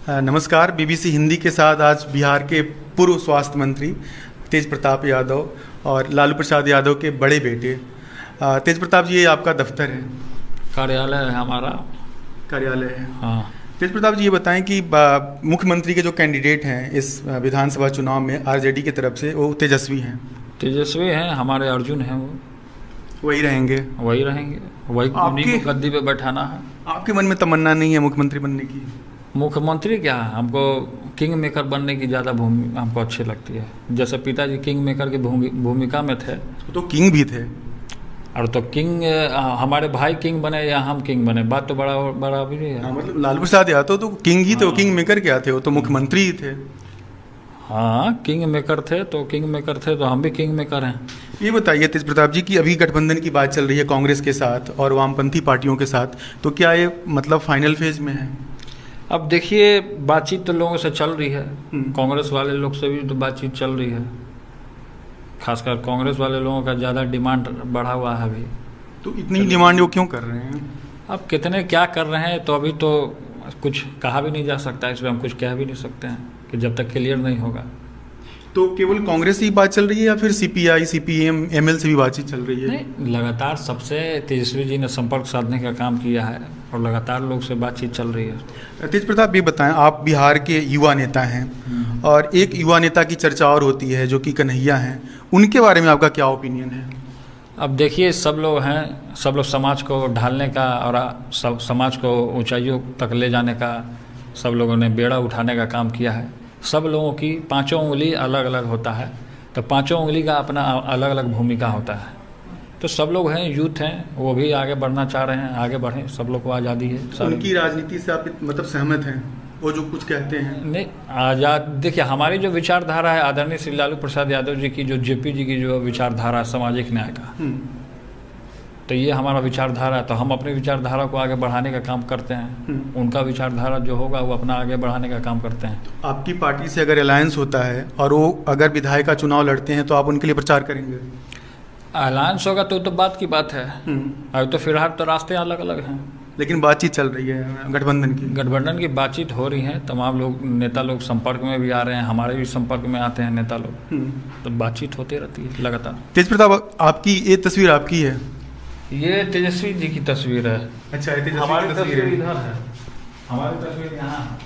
नमस्कार। बीबीसी हिंदी के साथ आज बिहार के पूर्व स्वास्थ्य मंत्री तेज प्रताप यादव और लालू प्रसाद यादव के बड़े बेटे तेज प्रताप जी, ये आपका दफ्तर है, कार्यालय है हमारा। कार्यालय है। हाँ। तेज प्रताप जी, ये बताएं कि मुख्यमंत्री के जो कैंडिडेट हैं इस विधानसभा चुनाव में आरजेडी की तरफ से, वो तेजस्वी हैं। तेजस्वी हैं, हमारे अर्जुन हैं, वो वही रहेंगे। वही रहेंगे, वही उन्हीं को गद्दी पे बैठाना है। आपके मन में तमन्ना नहीं है मुख्यमंत्री बनने की? मुख्यमंत्री क्या है, हमको किंग मेकर बनने की ज़्यादा हमको अच्छी लगती है। जैसे पिताजी किंग मेकर की भूमिका में थे, तो किंग भी थे। और तो किंग हमारे भाई किंग बने या हम किंग बने, बात तो बड़ा भी है। हाँ, मतलब लालू प्रसाद यादव तो किंग ही थे। वो किंग मेकर क्या थे? वो तो मुख्यमंत्री ही थे। हाँ, किंग मेकर थे तो किंग मेकर थे, तो हम भी किंग मेकर हैं। ये बताइए तेज प्रताप जी कि अभी गठबंधन की बात चल रही है कांग्रेस के साथ और वामपंथी पार्टियों के साथ, तो क्या ये मतलब फाइनल फेज में है? अब देखिए, बातचीत तो लोगों से चल रही है, कांग्रेस वाले लोग से भी तो बातचीत चल रही है। खासकर कांग्रेस वाले लोगों का ज़्यादा डिमांड बढ़ा हुआ है अभी। तो इतनी डिमांड वो क्यों कर रहे हैं? अब कितने क्या कर रहे हैं तो अभी तो कुछ कहा भी नहीं जा सकता, इसमें हम कुछ कह भी नहीं सकते हैं कि जब तक क्लियर नहीं होगा। तो केवल कांग्रेस ही बात चल रही है या फिर सीपीआई, सीपीएम, एमएल से भी बातचीत चल रही है? नहीं, लगातार सबसे तेजस्वी जी ने संपर्क साधने का काम किया है और लगातार लोग से बातचीत चल रही है। तेज प्रताप, ये बताएं, आप बिहार के युवा नेता हैं और एक युवा नेता की चर्चा और होती है जो कि कन्हैया हैं, उनके बारे में आपका क्या ओपिनियन है? अब देखिए, सब लोग हैं, सब लोग समाज को ढालने का और समाज को ऊंचाइयों तक ले जाने का, सब लोगों ने बेड़ा उठाने का काम किया है। सब लोगों की पांचों उंगली अलग अलग होता है, तो पांचों उंगली का अपना अलग अलग भूमिका होता है। तो सब लोग हैं, यूथ हैं, वो भी आगे बढ़ना चाह रहे हैं, आगे बढ़ें, सब लोग को आज़ादी है। उनकी राजनीति से आप मतलब सहमत हैं? वो जो कुछ कहते हैं? नहीं, आज़ाद देखिए, हमारी जो विचारधारा है आदरणीय श्री लालू प्रसाद यादव जी की, जो जेपी जी की जो विचारधारा है सामाजिक न्याय का, तो ये हमारा विचारधारा है, तो हम अपनी विचारधारा को आगे बढ़ाने का काम करते हैं। उनका विचारधारा जो होगा वो अपना आगे बढ़ाने का काम करते हैं। आपकी पार्टी से अगर अलायंस होता है और वो अगर विधायक का चुनाव लड़ते हैं तो आप उनके लिए प्रचार करेंगे? अलायंस होगा तो बात की बात है। अभी तो फिलहाल तो रास्ते अलग अलग हैं, लेकिन बातचीत चल रही है गठबंधन की बातचीत हो रही है। तमाम लोग, नेता लोग संपर्क में भी आ रहे हैं, हमारे भी संपर्क में आते हैं नेता लोग, तो बातचीत होती रहती है लगातार। तेज प्रताप, आपकी ये तस्वीर आपकी है? ये तेजस्वी जी की तस्वीर है। अच्छा, हमारी तस्वीर इधर है, हमारी तस्वीर यहाँ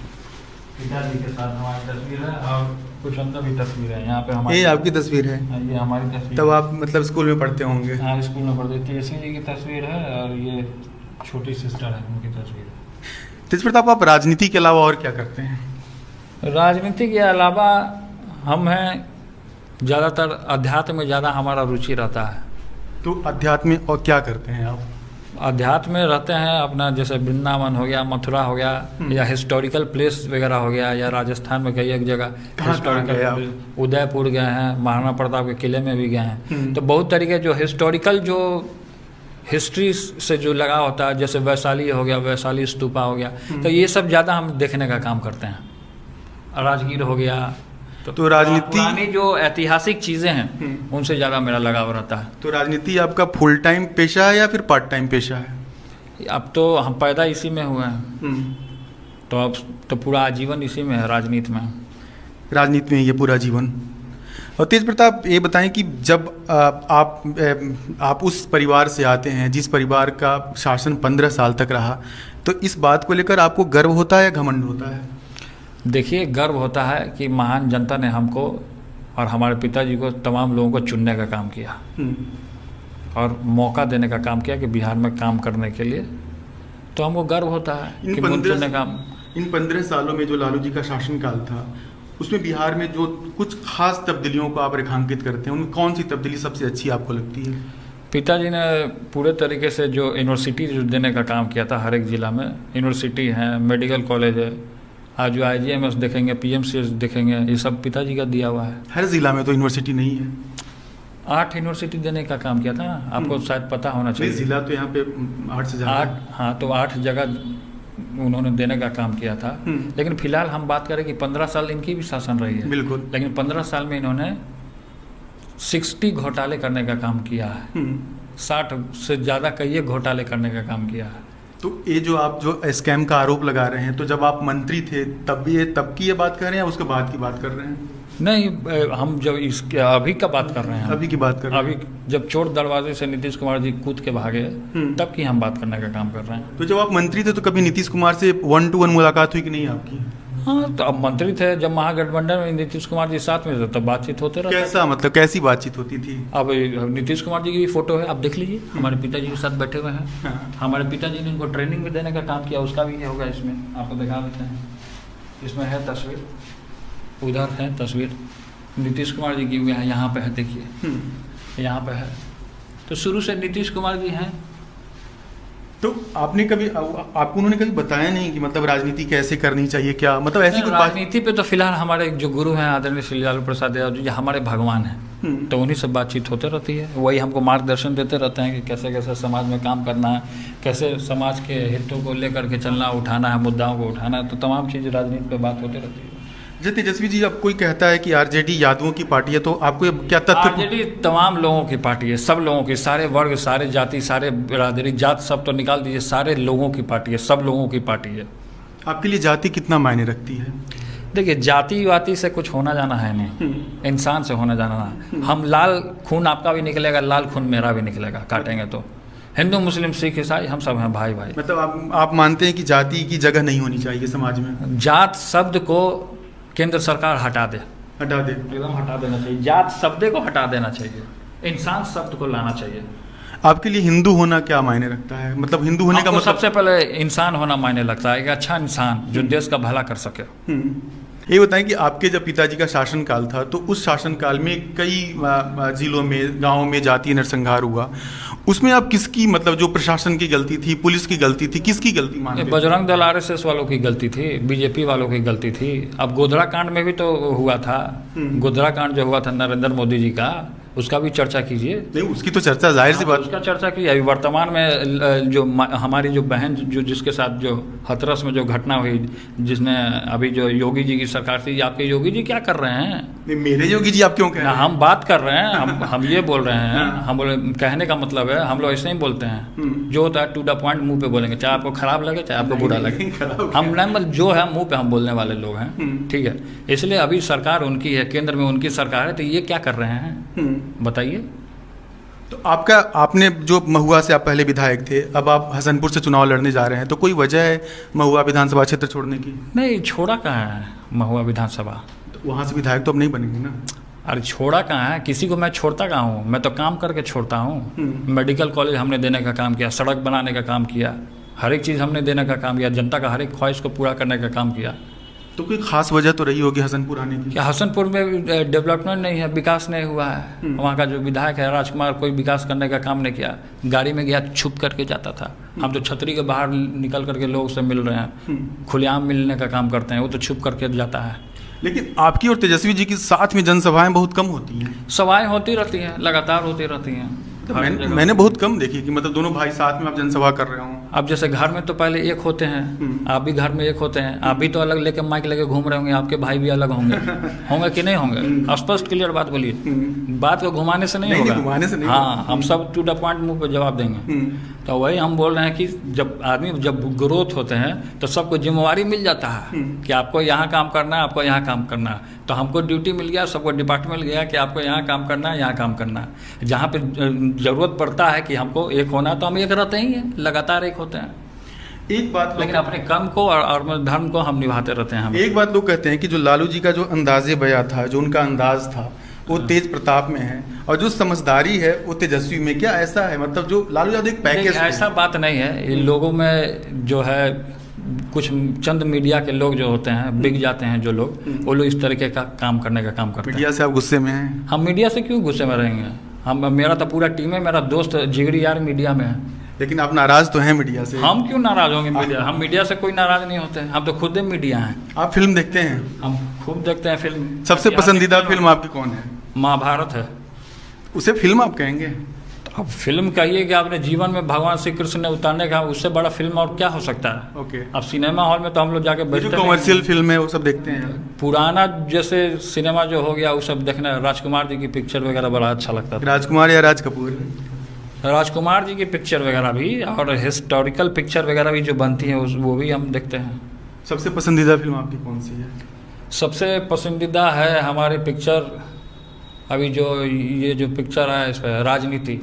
पिताजी के साथ हमारी तस्वीर है, और कुछ अंदर भी तस्वीर है यहाँ पे हमारी। ये आपकी तस्वीर है? ये हमारी तस्वीर। तब आप मतलब स्कूल में पढ़ते होंगे? हाँ, स्कूल में पढ़ते। तेजस्वी जी की तस्वीर है और ये छोटी सिस्टर है, उनकी तस्वीर। तेज प्रताप, आप राजनीति के अलावा और क्या करते हैं? राजनीति के अलावा हम हैं, ज़्यादातर अध्यात्म में ज़्यादा हमारा रुचि रहता है। तो अध्यात्म में और क्या करते हैं आप? अध्यात्म में रहते हैं अपना, जैसे वृंदावन हो गया, मथुरा हो गया, या हिस्टोरिकल प्लेस वगैरह हो गया, या राजस्थान में कई एक जगह हिस्टोरिकल, उदयपुर गए हैं, महाराणा प्रताप के किले में भी गए हैं। तो बहुत तरीके जो हिस्टोरिकल, जो हिस्ट्री से जो लगा होता है, जैसे वैशाली हो गया, वैशाली स्तूपा हो गया, तो ये सब ज़्यादा हम देखने का काम करते हैं। राजगीर हो गया, तो राजनीति, पुरानी जो ऐतिहासिक चीज़ें हैं उनसे ज़्यादा मेरा लगाव रहता है। तो राजनीति आपका फुल टाइम पेशा है या फिर पार्ट टाइम पेशा है? अब तो हम पैदा इसी में हुए हैं, तो अब तो पूरा आजीवन इसी में है, राजनीति में। राजनीति में ये पूरा जीवन। और तेज प्रताप, ये बताएं कि जब आप उस परिवार से आते हैं जिस परिवार का शासन 15 साल तक रहा, तो इस बात को लेकर आपको गर्व होता है या घमंड होता है? देखिए, गर्व होता है कि महान जनता ने हमको और हमारे पिताजी को, तमाम लोगों को चुनने का काम किया और मौका देने का काम किया कि बिहार में काम करने के लिए, तो हमको गर्व होता है कि चुनने का। इन 15 सालों में जो लालू जी का शासनकाल था, उसमें बिहार में जो कुछ खास तब्दीलियों को आप रेखांकित करते हैं, उनमें कौन सी तब्दीली सबसे अच्छी आपको लगती है? पिताजी ने पूरे तरीके से जो यूनिवर्सिटी देने का काम किया था, हर एक ज़िला में यूनिवर्सिटी है, मेडिकल कॉलेज है, आज जो IGMS देखेंगे, PMCS देखेंगे, ये सब पिताजी का दिया हुआ है। हर जिला में तो यूनिवर्सिटी नहीं है। 8 यूनिवर्सिटी देने का काम किया था ना, आपको शायद पता होना चाहिए। जिला तो यहाँ पे 8 से ज़्यादा। 8, हाँ, तो 8 जगह उन्होंने देने का काम किया था। लेकिन फिलहाल हम बात करें कि 15 साल इनकी भी शासन रही है। बिल्कुल। लेकिन 15 साल में इन्होंने 60 घोटाले करने का काम किया है, 60 से ज़्यादा कई घोटाले करने का काम किया है। तो ये जो आप जो स्कैम का आरोप लगा रहे हैं, तो जब आप मंत्री थे तब की ये बात कर रहे हैं या उसके बाद की बात कर रहे हैं? नहीं, हम जब इसके अभी का बात कर रहे हैं, अभी की बात कर रहे हैं। अभी जब चोर दरवाजे से नीतीश कुमार जी कूद के भागे तब की हम बात करने का काम कर रहे हैं। तो जब आप मंत्री थे तो कभी नीतीश कुमार से 1-to-1 मुलाकात हुई कि नहीं आपकी? हाँ, तो अब मंत्री थे, जब महागठबंधन में नीतीश कुमार जी साथ में थे तब बातचीत होते रहते। कैसा, मतलब कैसी बातचीत होती थी? अब नीतीश कुमार जी की भी फोटो है, आप देख लीजिए, हमारे पिताजी के साथ बैठे हुए हैं। हाँ। हमारे पिताजी ने उनको ट्रेनिंग भी देने का काम किया, उसका भी होगा इसमें, आपको दिखा देते हैं। इसमें है तस्वीर, उधर है तस्वीर नीतीश कुमार जी की, यहाँ पे है, देखिए यहाँ पे है। तो शुरू से नीतीश कुमार जी हैं। तो आपने कभी आपको उन्होंने कभी बताया नहीं कि मतलब राजनीति कैसे करनी चाहिए, क्या मतलब ऐसी कुछ बात? राजनीति पे तो फिलहाल हमारे जो गुरु हैं आदरणीय श्री लालू प्रसाद यादव जी हमारे भगवान हैं, तो उन्हीं से बातचीत होते रहती है। वही हमको मार्गदर्शन देते रहते हैं कि कैसे कैसे समाज में काम करना है, कैसे समाज के हितों को लेकर के चलना, उठाना है, मुद्दाओं को उठाना है, तो तमाम चीज़ें राजनीति पे बात होती रहती है। जब तेजस्वी जी, अब कोई कहता है कि आरजेडी यादवों की पार्टी है, तो आपको क्या तथ्य? आरजेडी तमाम लोगों की पार्टी है, सब लोगों की, सारे वर्ग, सारे जाति, सारे बिरादरी, जात सब तो निकाल दीजिए, सारे लोगों की पार्टी है, सब लोगों की पार्टी है। आपके लिए जाति कितना मायने रखती है? देखिए, जाति वाति से कुछ होना जाना है नहीं, इंसान से होना जाना है। हम लाल खून आपका भी निकलेगा, लाल खून मेरा भी निकलेगा, काटेंगे तो। हिंदू मुस्लिम सिख ईसाई हम सब हैं भाई भाई। मतलब आप मानते हैं कि जाति की जगह नहीं होनी चाहिए समाज में? जात शब्द को केंद्र सरकार हटा दे, एकदम हटा देना चाहिए। जात शब्द को हटा देना चाहिए, इंसान शब्द को लाना चाहिए। आपके लिए हिंदू होना क्या मायने रखता है? मतलब हिंदू होने का मतलब सबसे पहले इंसान होना मायने लगता है, एक अच्छा इंसान जो देश का भला कर सके। ये बताएं कि आपके जब पिताजी का शासनकाल था, तो उस शासनकाल में कई जिलों में, गाँव में जातीय नरसंहार हुआ, उसमें आप किसकी, मतलब जो प्रशासन की गलती थी, पुलिस की गलती थी, किसकी गलती मानते हैं? बजरंग दल आरएसएस वालों की गलती थी, बीजेपी वालों की गलती थी। अब गोधरा कांड में भी तो हुआ था, गोधरा कांड जो हुआ था नरेंद्र मोदी जी का, उसका भी चर्चा कीजिए। नहीं, उसकी तो चर्चा जाहिर सी बात, उसका चर्चा की। अभी वर्तमान में जो हमारी जो बहन जो जिसके साथ जो हथरस में जो घटना हुई, जिसने अभी जो योगी जी की सरकार थी, आपके योगी जी क्या कर रहे हैं? नहीं, मेरे योगी जी आप क्यों कह रहे हैं? हम बात कर रहे हैं, हम ये बोल रहे हैं, हम बोले, कहने का मतलब है हम लोग ऐसे ही बोलते हैं, जो होता है टू द पॉइंट मुंह पे बोलेंगे, चाहे आपको खराब लगे चाहे आपको बुरा लगे। हम नहीं, जो है मुंह पे हम बोलने वाले लोग हैं, ठीक है। इसलिए अभी सरकार उनकी है, केंद्र में उनकी सरकार है, तो ये क्या कर रहे हैं बताइए। तो आपने जो महुआ से आप पहले विधायक थे, अब आप हसनपुर से चुनाव लड़ने जा रहे हैं, तो कोई वजह है महुआ विधानसभा क्षेत्र छोड़ने की? नहीं, छोड़ा कहाँ है महुआ विधानसभा, तो वहाँ से विधायक तो अब नहीं बनेंगे ना? अरे छोड़ा कहाँ है, किसी को मैं छोड़ता कहाँ हूँ, मैं तो काम करके छोड़ता हूँ। मेडिकल कॉलेज हमने देने का काम किया, सड़क बनाने का काम किया, हर एक चीज़ हमने देने का काम किया, जनता का हर एक ख्वाहिश को पूरा करने का काम किया। तो कोई खास वजह तो रही होगी हसनपुर आने की? क्या हसनपुर में डेवलपमेंट नहीं है, विकास नहीं हुआ है? वहाँ का जो विधायक है राजकुमार, कोई विकास करने का काम नहीं किया। गाड़ी में गया छुप करके जाता था, हम तो छतरी के बाहर निकल करके लोगों से मिल रहे हैं, खुलेआम मिलने का काम करते हैं, वो तो छुप करके जाता है। लेकिन आपकी और तेजस्वी जी की साथ में जनसभाएं बहुत कम होती हैं। सभाएं होती रहती हैं, लगातार होती रहती हैं। तो मैंने बहुत कम देखी कि मतलब दोनों भाई साथ में आप जनसभा कर रहे हो। अब जैसे घर में तो पहले एक होते हैं, आप भी घर में एक होते हैं, आप भी तो अलग लेके माइक लेके घूम रहे होंगे, आपके भाई भी अलग होंगे, होंगे कि नहीं होंगे? स्पष्ट क्लियर बात बोलिए, बात को घुमाने से नहीं होगा। घुमाने से नहीं। हाँ, हम सब टू द पॉइंट मुंह पे जवाब देंगे। तो वही हम बोल रहे हैं कि जब आदमी जब ग्रोथ होते हैं तो सबको जिम्मेवारी मिल जाता है कि आपको यहाँ काम करना है, आपको यहाँ काम करना है। तो हमको ड्यूटी मिल गया, सबको डिपार्टमेंट मिल गया कि आपको यहाँ काम करना है, यहाँ काम करना है। जहाँ पे ज़रूरत पड़ता है कि हमको एक होना है तो हम एक रहते ही हैं, लगातार एक होते हैं। एक बात, लेकिन अपने कर्म को और धर्म को हम निभाते रहते हैं। एक बात लोग कहते हैं कि जो लालू जी का जो अंदाज़े बयां था, जो उनका अंदाज था, वो तेज प्रताप में है, और जो समझदारी है वो तेजस्वी में। क्या ऐसा है, मतलब जो लालू यादव एक पैकेज? ऐसा बात नहीं है। इन लोगों में जो है कुछ चंद मीडिया के लोग जो होते हैं, बिक जाते हैं जो लोग, वो लोग इस तरीके का काम करने का काम करते हैं। मीडिया से आप गुस्से में हैं? हम मीडिया से क्यों गुस्से में रहेंगे? मेरा तो पूरा टीम है, मेरा दोस्त जिगरी यार मीडिया में है। लेकिन आप नाराज तो हैं मीडिया से? हम क्यों नाराज होंगे मीडिया? हम मीडिया से कोई नाराज नहीं होते, हम तो खुद मीडिया हैं। आप फिल्म देखते हैं? हम खूब देखते हैं फिल्म। सबसे पसंदीदा फिल्म आपकी कौन है? महाभारत है। उसे फिल्म आप कहेंगे? अब फिल्म कहिए कि आपने जीवन में भगवान श्री कृष्ण ने उतारने का, उससे बड़ा फिल्म और क्या हो सकता है? ओके। अब सिनेमा हॉल में तो हम लोग जाके बैठते हैं, कॉमर्शियल फिल्म है वो सब देखते हैं। पुराना जैसे सिनेमा जो हो गया वो सब देखना, राजकुमार जी की पिक्चर वगैरह बड़ा अच्छा लगता था। राजकुमार या राज कपूर? राजकुमार जी की पिक्चर वगैरह भी और हिस्टोरिकल पिक्चर वगैरह भी जो बनती हैं वो भी हम देखते हैं। सबसे पसंदीदा फिल्म आपकी कौन सी है? सबसे पसंदीदा है हमारी पिक्चर अभी जो ये जो पिक्चर है इस पर राजनीति,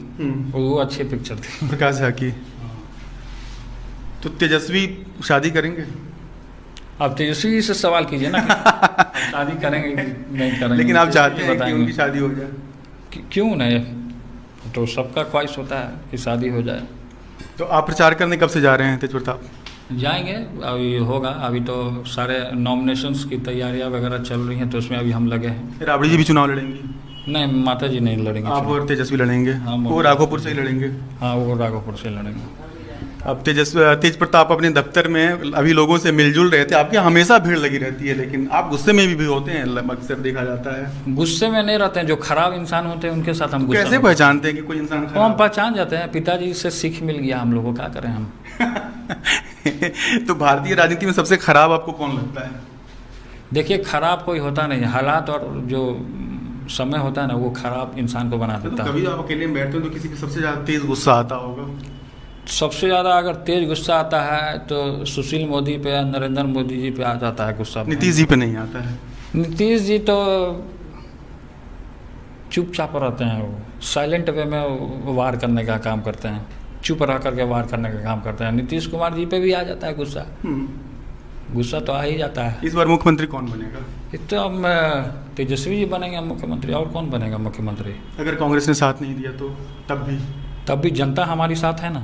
वो अच्छी पिक्चर थी। प्रकाश झा की। तो तेजस्वी शादी करेंगे? आप तेजस्वी से सवाल कीजिए ना शादी करेंगे कि नहीं करेंगे। लेकिन आप चाहते हैं कि उनकी शादी हो जाए? क्यों नहीं, तो सबका ख्वाहिश होता है कि शादी हो जाए। तो आप प्रचार करने कब से जा रहे हैं तेज प्रताप? जाएंगे, अभी होगा। अभी तो सारे नॉमिनेशंस की तैयारियां वगैरह चल रही हैं, तो उसमें अभी हम लगे हैं। राबड़ी जी भी चुनाव लड़ेंगी? नहीं, माता जी नहीं लड़ेंगे। आप और तेजस्वी लड़ेंगे? हम वो राघोपुर से ही लड़ेंगे? हाँ, वो राघोपुर से लड़ेंगे। अब तेज प्रताप अपने दफ्तर में अभी लोगों से मिलजुल रहे थे, आपकी हमेशा भीड़ लगी रहती है, लेकिन आप गुस्से में भी होते हैं, अक्सर देखा जाता है। गुस्से में नहीं रहते हैं, जो खराब इंसान होते हैं उनके साथ हम गुस्सा कैसे पहचानते हैं कि कोई इंसान खराब? हम पहचान जाते हैं, पिताजी से सीख मिल गया हम लोगों को, क्या करें हम। तो भारतीय राजनीति में सबसे खराब आपको कौन लगता है? देखिए, खराब कोई होता नहीं, हालात और जो समय होता है ना, वो खराब इंसान को बना देता है। कभी आप अकेले में बैठते हो तो किसी पे सबसे ज़्यादा तेज गुस्सा आता होगा? सबसे ज़्यादा अगर तेज गुस्सा आता है तो सुशील मोदी पे, नरेंद्र मोदी जी पे आ जाता है गुस्सा। नीतीश जी पे नहीं आता है? नीतीश जी तो चुपचाप रहते हैं, वो साइलेंट वे में वार करने का काम करते हैं, चुप रह करके वार करने का काम करते हैं। नीतीश कुमार जी पे भी आ जाता है गुस्सा। गुस्सा तो आ ही जाता है। इस बार मुख्यमंत्री कौन बनेगा? तो हम तेजस्वी जी बनेंगे मुख्यमंत्री, और कौन बनेगा मुख्यमंत्री? अगर कांग्रेस ने साथ नहीं दिया तो तब भी जनता हमारी साथ है ना।